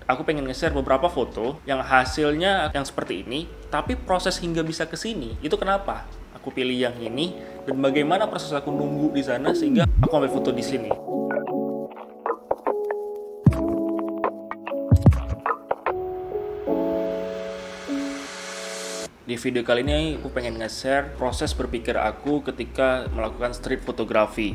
Aku pengen nge-share beberapa foto yang hasilnya yang seperti ini, tapi proses hingga bisa ke sini, itu kenapa? Aku pilih yang ini, dan bagaimana proses aku nunggu di sana sehingga aku ambil foto di sini. Di video kali ini aku pengen nge-share proses berpikir aku ketika melakukan street photography.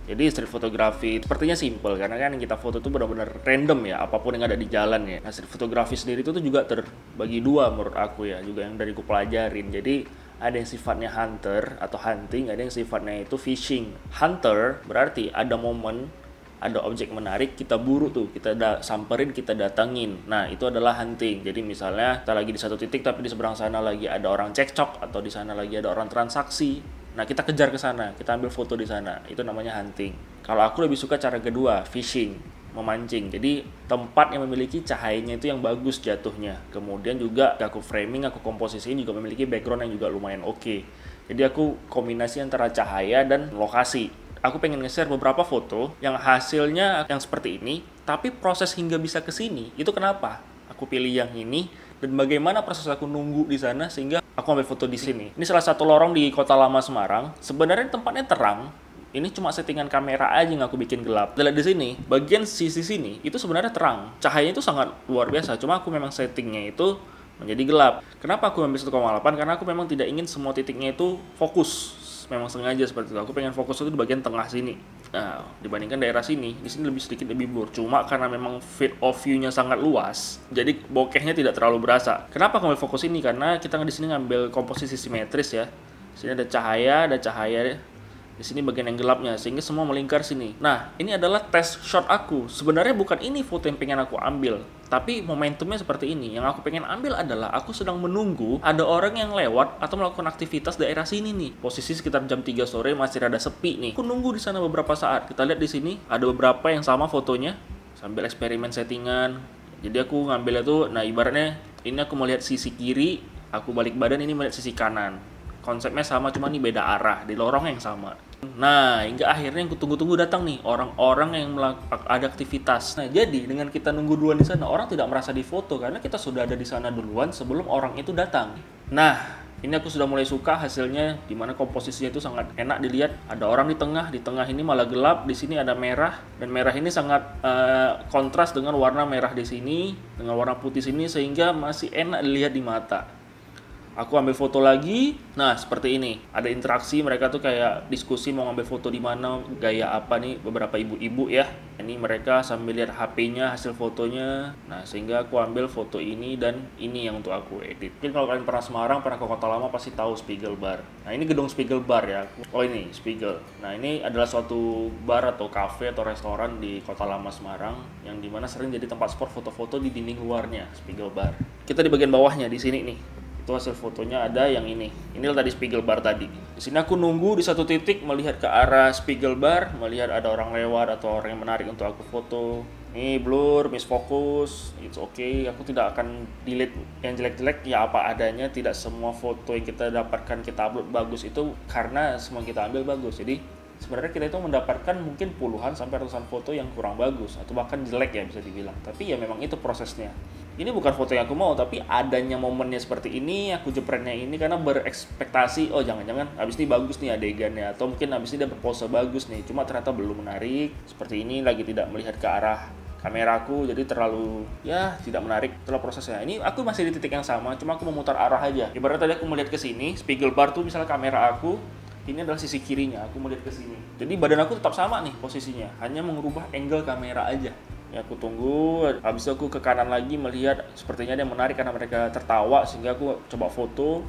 Jadi street photography sepertinya simple karena kan yang kita foto tuh benar-benar random ya, apapun yang ada di jalan ya. Nah, street photography sendiri itu tuh juga terbagi dua menurut aku ya, juga yang dari aku pelajarin. Jadi ada yang sifatnya hunter atau hunting, ada yang sifatnya itu fishing. Hunter berarti ada momen, ada objek menarik, kita buru tuh, kita samperin, kita datangin. Nah, itu adalah hunting. Jadi misalnya kita lagi di satu titik tapi di seberang sana lagi ada orang cekcok atau di sana lagi ada orang transaksi. Nah, kita kejar ke sana, kita ambil foto di sana. Itu namanya hunting. Kalau aku lebih suka cara kedua, fishing, memancing. Jadi tempat yang memiliki cahayanya itu yang bagus jatuhnya. Kemudian juga aku framing, aku komposisiin juga memiliki background yang juga lumayan oke. Jadi aku kombinasi antara cahaya dan lokasi. Aku pengen nge-share beberapa foto yang hasilnya yang seperti ini, tapi proses hingga bisa ke sini, itu kenapa? Aku pilih yang ini, dan bagaimana proses aku nunggu di sana sehingga aku ambil foto di sini. Ini salah satu lorong di Kota Lama Semarang. Sebenarnya tempatnya terang. Ini cuma settingan kamera aja yang aku bikin gelap. Lihat di sini, bagian sisi sini itu sebenarnya terang. Cahayanya itu sangat luar biasa. Cuma aku memang settingnya itu menjadi gelap. Kenapa aku ambil 1,8? Karena aku memang tidak ingin semua titiknya itu fokus. Memang sengaja seperti itu. Aku pengen fokus itu di bagian tengah sini. Nah, dibandingkan daerah sini, di sini lebih sedikit lebih blur. Cuma karena memang field of view-nya sangat luas, jadi bokehnya tidak terlalu berasa. Kenapa aku ambil fokus ini? Karena kita di sini ngambil komposisi simetris ya. Di sini ada cahaya. Di sini bagian yang gelapnya, sehingga semua melingkar sini. Nah, ini adalah test shot aku. Sebenarnya bukan ini foto yang pengen aku ambil, tapi momentumnya seperti ini. Yang aku pengen ambil adalah aku sedang menunggu ada orang yang lewat atau melakukan aktivitas daerah sini nih. Posisi sekitar jam 3 sore masih rada sepi nih. Aku nunggu di sana beberapa saat. Kita lihat di sini ada beberapa yang sama fotonya sambil eksperimen settingan. Jadi aku ngambilnya tuh, nah ibaratnya ini aku melihat sisi kiri, aku balik badan ini melihat sisi kanan. Konsepnya sama, cuma nih beda arah, di lorong yang sama. Nah, hingga akhirnya yang kutunggu-tunggu datang nih, orang-orang yang ada aktivitas. Nah, jadi dengan kita nunggu duluan di sana, orang tidak merasa difoto karena kita sudah ada di sana duluan sebelum orang itu datang. Nah, ini aku sudah mulai suka hasilnya, dimana komposisinya itu sangat enak dilihat. Ada orang di tengah ini malah gelap, di sini ada merah, dan merah ini sangat kontras dengan warna merah di sini, dengan warna putih sini, sehingga masih enak dilihat di mata. Aku ambil foto lagi, nah seperti ini. Ada interaksi, mereka tuh kayak diskusi mau ngambil foto di mana, gaya apa nih, beberapa ibu-ibu ya. Ini mereka sambil lihat HP-nya, hasil fotonya. Nah, sehingga aku ambil foto ini dan ini yang untuk aku edit. Mungkin kalau kalian pernah Semarang, pernah ke Kota Lama pasti tahu Spiegel Bar. Nah, ini gedung Spiegel Bar ya. Oh, ini Spiegel. Nah, ini adalah suatu bar atau cafe atau restoran di Kota Lama Semarang yang dimana sering jadi tempat spot foto-foto di dinding luarnya, Spiegel Bar. Kita di bagian bawahnya di sini nih. Itu hasil fotonya ada yang ini. Inilah tadi Spiegel Bar tadi. Di sini aku nunggu di satu titik melihat ke arah Spiegel Bar, melihat ada orang lewat atau orang yang menarik untuk aku foto. Ini blur, misfocus, it's okay. Aku tidak akan delete yang jelek-jelek, ya apa adanya. Tidak semua foto yang kita dapatkan kita upload bagus itu karena semua kita ambil bagus. Jadi sebenarnya kita itu mendapatkan mungkin puluhan sampai ratusan foto yang kurang bagus atau bahkan jelek ya bisa dibilang. Tapi ya memang itu prosesnya. Ini bukan foto yang aku mau, tapi adanya momennya seperti ini, aku jepretnya ini karena berekspektasi, oh jangan-jangan abis ini bagus nih adegannya, atau mungkin abis ini dia berpose bagus nih, cuma ternyata belum menarik. Seperti ini lagi tidak melihat ke arah kameraku, jadi terlalu ya tidak menarik. Itulah prosesnya. Ini aku masih di titik yang sama, cuma aku memutar arah aja. Ibaratnya tadi aku melihat ke sini, Spiegel Bar tuh misalnya kamera aku, ini adalah sisi kirinya, aku melihat ke sini. Jadi badan aku tetap sama nih posisinya, hanya mengubah angle kamera aja. Ya aku tunggu, habis itu aku ke kanan lagi melihat sepertinya dia menarik karena mereka tertawa sehingga aku coba foto.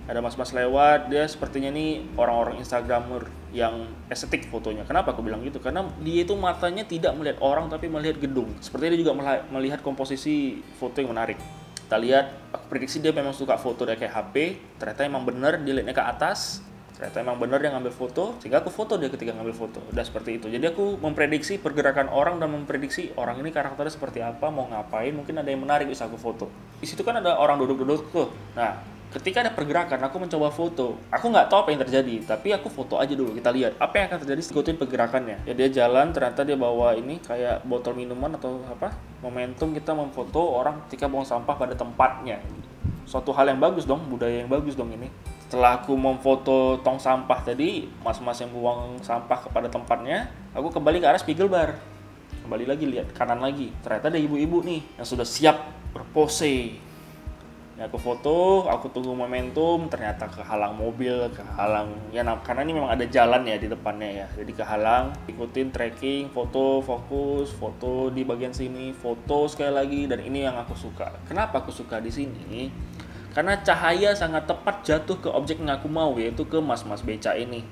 Ada mas-mas lewat, dia sepertinya nih orang-orang Instagramer yang estetik fotonya. Kenapa aku bilang gitu? Karena dia itu matanya tidak melihat orang tapi melihat gedung. Sepertinya dia juga melihat komposisi foto yang menarik. Kita lihat, aku prediksi dia memang suka foto dari kayak HP. Ternyata emang bener dia lihatnya ke atas. Ternyata emang bener dia ngambil foto, sehingga aku foto dia ketika ngambil foto. Udah seperti itu. Jadi aku memprediksi pergerakan orang dan memprediksi orang ini karakternya seperti apa, mau ngapain, mungkin ada yang menarik bisa aku foto. Di situ kan ada orang duduk-duduk tuh. Nah, Ketika ada pergerakan, aku mencoba foto. Aku nggak tahu apa yang terjadi, tapi aku foto aja dulu. Kita lihat apa yang akan terjadi. Ikutin pergerakannya. Ya dia jalan, ternyata dia bawa ini kayak botol minuman atau apa? Momentum kita memfoto orang ketika buang sampah pada tempatnya. Suatu hal yang bagus dong, budaya yang bagus dong ini. Setelah aku memfoto tong sampah tadi, mas-mas yang buang sampah kepada tempatnya, aku kembali ke arah Spiegelbar. Kembali lagi lihat kanan lagi. Ternyata ada ibu-ibu nih yang sudah siap berpose. Ya, aku foto, aku tunggu momentum, ternyata kehalang mobil, kehalang ya karena ini memang ada jalan ya di depannya ya. Jadi kehalang, ikutin tracking, foto, fokus, foto di bagian sini, foto sekali lagi, dan ini yang aku suka. Kenapa aku suka di sini? Karena cahaya sangat tepat jatuh ke objek yang aku mau, yaitu ke mas-mas beca ini.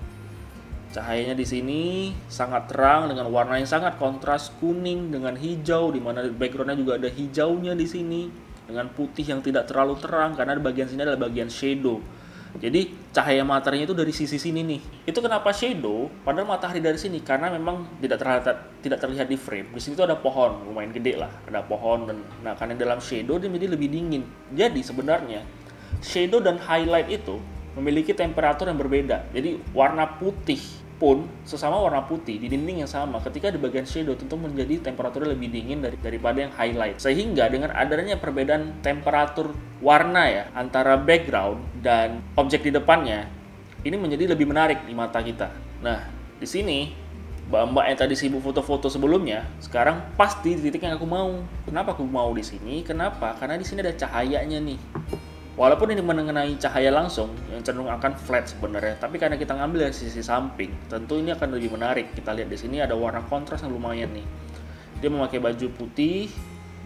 Cahayanya di sini sangat terang dengan warna yang sangat kontras, kuning dengan hijau, di mana backgroundnya juga ada hijaunya di sini, dengan putih yang tidak terlalu terang karena di bagian sini adalah bagian shadow. Jadi cahaya mataharinya itu dari sisi sini nih. Itu kenapa shadow? Padahal matahari dari sini karena memang tidak terlihat di frame. Di sini tuh ada pohon, lumayan gede lah, ada pohon dan nah karena dalam shadow dia menjadi lebih dingin. Jadi sebenarnya shadow dan highlight itu memiliki temperatur yang berbeda. Jadi warna putih pun sesama warna putih di dinding yang sama, ketika di bagian shadow tentu menjadi temperaturnya lebih dingin daripada yang highlight. Sehingga dengan adanya perbedaan temperatur warna ya antara background dan objek di depannya, ini menjadi lebih menarik di mata kita. Nah, di sini mbak-mbak yang tadi sibuk foto-foto sebelumnya, sekarang pasti di titik yang aku mau. Kenapa aku mau di sini? Kenapa? Karena di sini ada cahayanya nih. Walaupun ini mengenai cahaya langsung yang cenderung akan flat sebenarnya, tapi karena kita ngambil dari sisi samping, tentu ini akan lebih menarik. Kita lihat di sini ada warna kontras yang lumayan nih. Dia memakai baju putih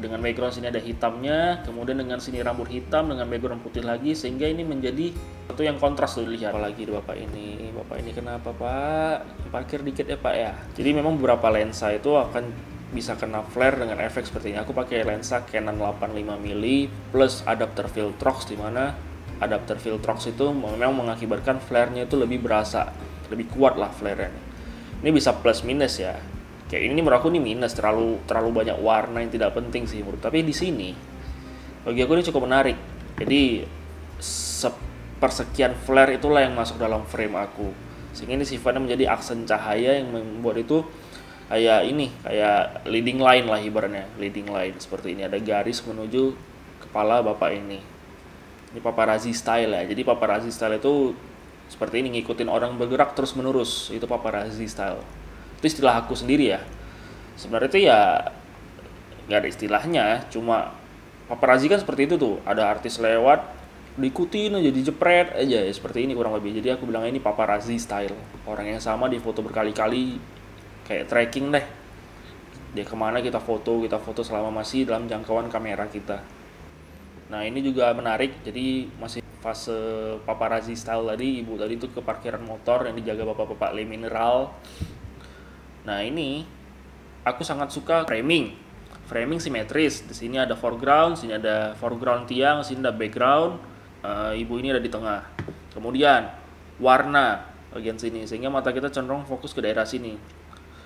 dengan background sini ada hitamnya, kemudian dengan sini rambut hitam dengan background putih lagi, sehingga ini menjadi satu yang kontras tuh dilihat. Apalagi bapak ini kenapa Pak? Parkir dikit ya Pak ya. Jadi memang beberapa lensa itu akan bisa kena flare dengan efek seperti ini. Aku pakai lensa Canon 85mm plus adapter Viltrox, di mana adapter Viltrox itu memang mengakibatkan flare-nya itu lebih berasa, lebih kuat lah flare-nya. Ini bisa plus minus ya. Kayak ini menurut aku ini minus, terlalu banyak warna yang tidak penting sih menurut. Tapi di sini bagi aku ini cukup menarik. Jadi sepersekian flare itulah yang masuk dalam frame aku. Sehingga ini sifatnya menjadi aksen cahaya yang membuat itu kayak leading line lah ibaratnya, leading line seperti ini, ada garis menuju kepala bapak ini. Ini paparazzi style ya. Jadi paparazzi style itu seperti ini, ngikutin orang bergerak terus menerus, itu paparazzi style. Itu istilah aku sendiri ya. Sebenarnya itu ya nggak ada istilahnya, cuma paparazzi kan seperti itu tuh, ada artis lewat diikutin aja, dijepret aja ya, seperti ini kurang lebih. Jadi aku bilang ini paparazzi style, orang yang sama di foto berkali-kali, kayak tracking deh, dia kemana kita foto selama masih dalam jangkauan kamera kita. Nah ini juga menarik, jadi masih fase paparazzi style tadi. Ibu tadi tuh ke parkiran motor yang dijaga bapak-bapak Le Mineral. Nah ini aku sangat suka framing simetris. Di sini ada foreground, sini ada foreground tiang, sini ada background. Ibu ini ada di tengah. Kemudian warna bagian sini, sehingga mata kita cenderung fokus ke daerah sini.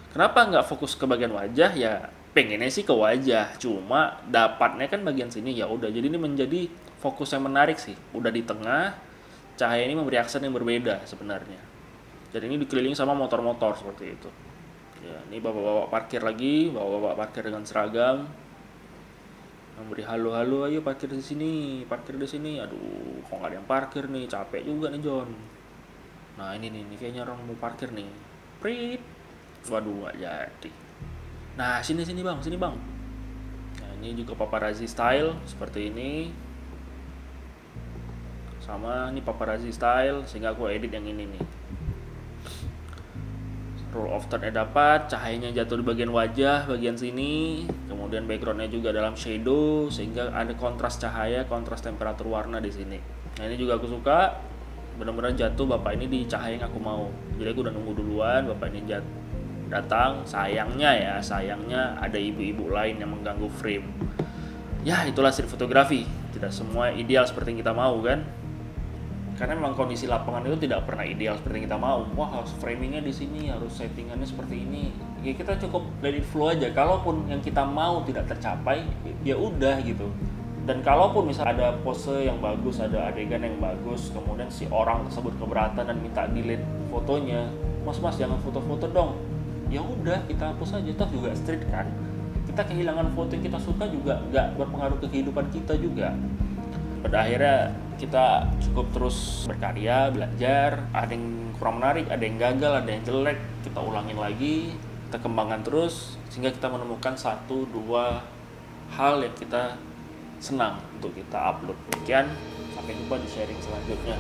Kenapa nggak fokus ke bagian wajah? Ya pengennya sih ke wajah, cuma dapatnya kan bagian sini, ya udah. Jadi ini menjadi fokus yang menarik sih. Udah di tengah, cahaya ini memberi aksen yang berbeda sebenarnya. Jadi ini dikelilingi sama motor-motor seperti itu. Ya, ini bapak-bapak parkir lagi, bapak-bapak parkir dengan seragam, memberi halo-halo, ayo parkir di sini, parkir di sini. Aduh, kok nggak ada yang parkir nih, capek juga nih John. Nah ini kayaknya orang mau parkir nih. Prit. Waduh, gak jadi. Nah sini bang. Nah ini juga paparazzi style seperti ini. Sama ini paparazzi style, sehingga aku edit yang ini nih. Roll of third-nya dapat, cahayanya jatuh di bagian wajah, bagian sini. Kemudian backgroundnya juga dalam shadow, sehingga ada kontras cahaya, kontras temperatur warna di sini. Nah ini juga aku suka. Benar-benar jatuh bapak ini di cahaya yang aku mau. Jadi aku udah nunggu duluan, bapak ini datang. Sayangnya ada ibu-ibu lain yang mengganggu frame. Ya itulah street fotografi, tidak semua ideal seperti yang kita mau kan. Karena memang kondisi lapangan itu tidak pernah ideal seperti yang kita mau. Wah harus framingnya di sini, harus settingannya seperti ini. Ya kita cukup let it flow aja. Kalaupun yang kita mau tidak tercapai, ya udah gitu. Dan kalaupun misal ada pose yang bagus, ada adegan yang bagus, kemudian si orang tersebut keberatan dan minta delete fotonya, mas jangan foto-foto dong. Ya udah, kita hapus aja, toh juga street kan. Kita kehilangan foto yang kita suka juga nggak berpengaruh ke kehidupan kita juga. Pada akhirnya kita cukup terus berkarya, belajar, ada yang kurang menarik, ada yang gagal, ada yang jelek, kita ulangin lagi, kita kembangkan terus, sehingga kita menemukan 1-2 hal yang kita senang untuk kita upload. Sekian, sampai jumpa di sharing selanjutnya.